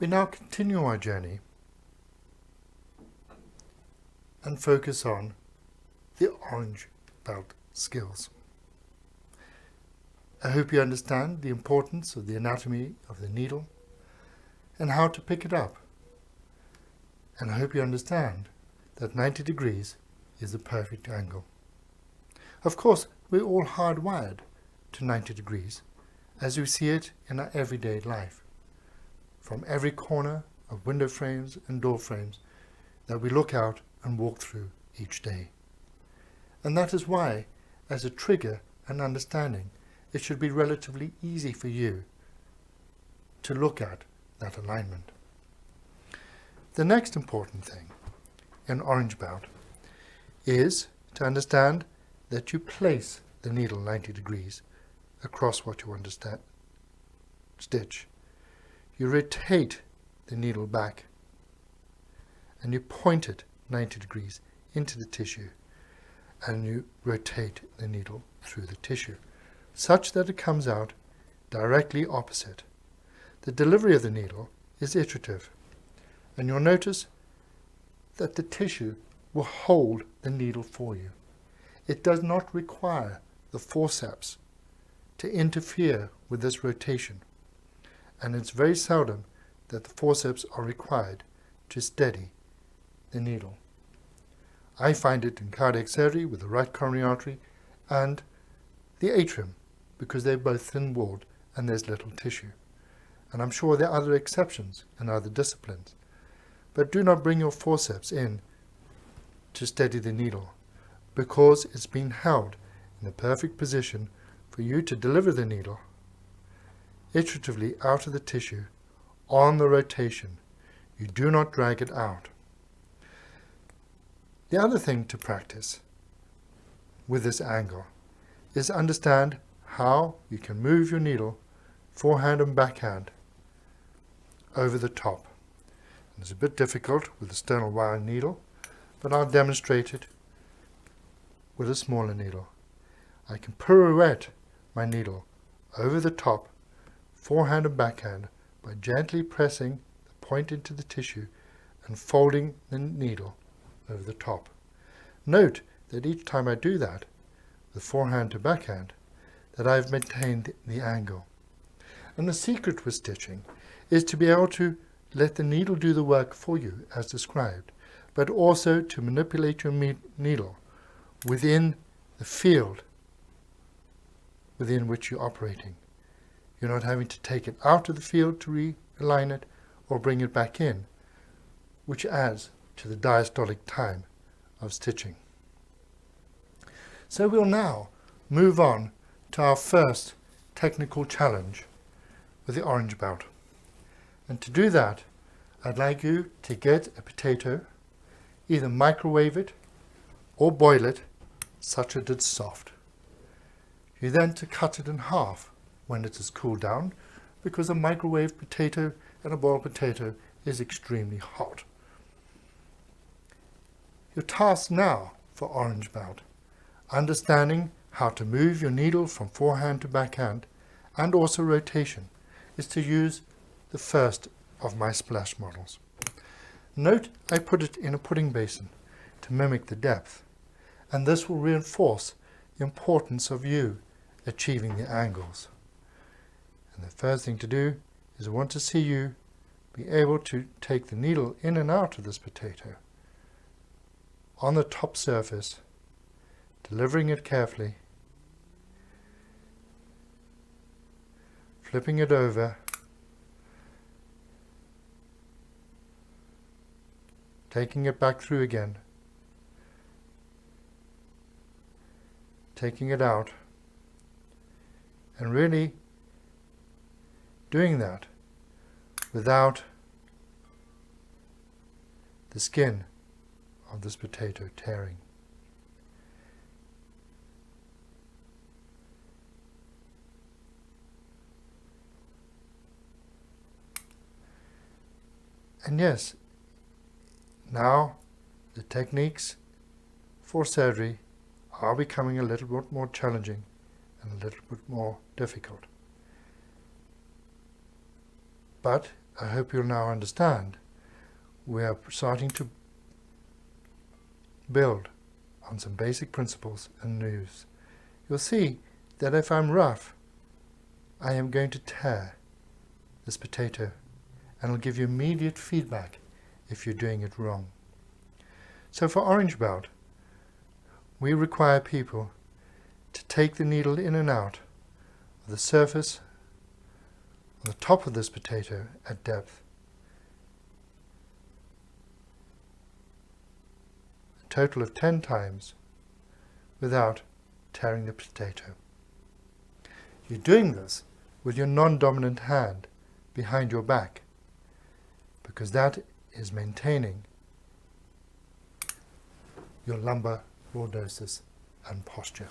We now continue our journey and focus on the orange belt skills. I hope you understand the importance of the anatomy of the needle and how to pick it up. And I hope you understand that 90 degrees is the perfect angle. Of course, we're all hardwired to 90 degrees as we see it in our everyday life, from every corner of window frames and door frames that we look out and walk through each day. And that is why, as a trigger and understanding, it should be relatively easy for you to look at that alignment. The next important thing in orange belt is to understand that you place the needle 90 degrees across what you want to stitch. You rotate the needle back and you point it 90 degrees into the tissue, and you rotate the needle through the tissue such that it comes out directly opposite. The delivery of the needle is iterative, and you'll notice that the tissue will hold the needle for you. It does not require the forceps to interfere with this rotation, and it's very seldom that the forceps are required to steady the needle. I find it in cardiac surgery with the right coronary artery and the atrium, because they're both thin-walled and there's little tissue. And I'm sure there are other exceptions in other disciplines. But do not bring your forceps in to steady the needle, because it's been held in the perfect position for you to deliver the needle iteratively out of the tissue on the rotation. You do not drag it out. The other thing to practice with this angle is understand how you can move your needle forehand and backhand over the top. And it's a bit difficult with a sternal wire needle, but I'll demonstrate it with a smaller needle. I can pirouette my needle over the top, forehand and backhand, by gently pressing the point into the tissue and folding the needle over the top. Note that each time I do that, the forehand to backhand, that I've maintained the angle. And the secret with stitching is to be able to let the needle do the work for you as described, but also to manipulate your needle within the field within which you're operating. You're not having to take it out of the field to realign it or bring it back in, which adds to the diastolic time of stitching. So we'll now move on to our first technical challenge with the orange belt. And to do that, I'd like you to get a potato, either microwave it or boil it such that it's soft. You then to cut it in half when it has cooled down, because a microwave potato and a boiled potato is extremely hot. Your task now for orange belt, understanding how to move your needle from forehand to backhand and also rotation, is to use the first of my splash models. Note I put it in a pudding basin to mimic the depth, and this will reinforce the importance of you achieving the angles. And the first thing to do is I want to see you be able to take the needle in and out of this potato on the top surface, delivering it carefully, flipping it over, taking it back through again, taking it out, and really doing that without the skin of this potato tearing. And yes, now the techniques for surgery are becoming a little bit more challenging and a little bit more difficult. But I hope you'll now understand we are starting to build on some basic principles and news. You'll see that if I'm rough, I am going to tear this potato and I'll give you immediate feedback if you're doing it wrong. So for orange belt, we require people to take the needle in and out of the surface on the top of this potato at depth. A total of 10 times without tearing the potato. You're doing this with your non-dominant hand behind your back, because that is maintaining your lumbar lordosis and posture.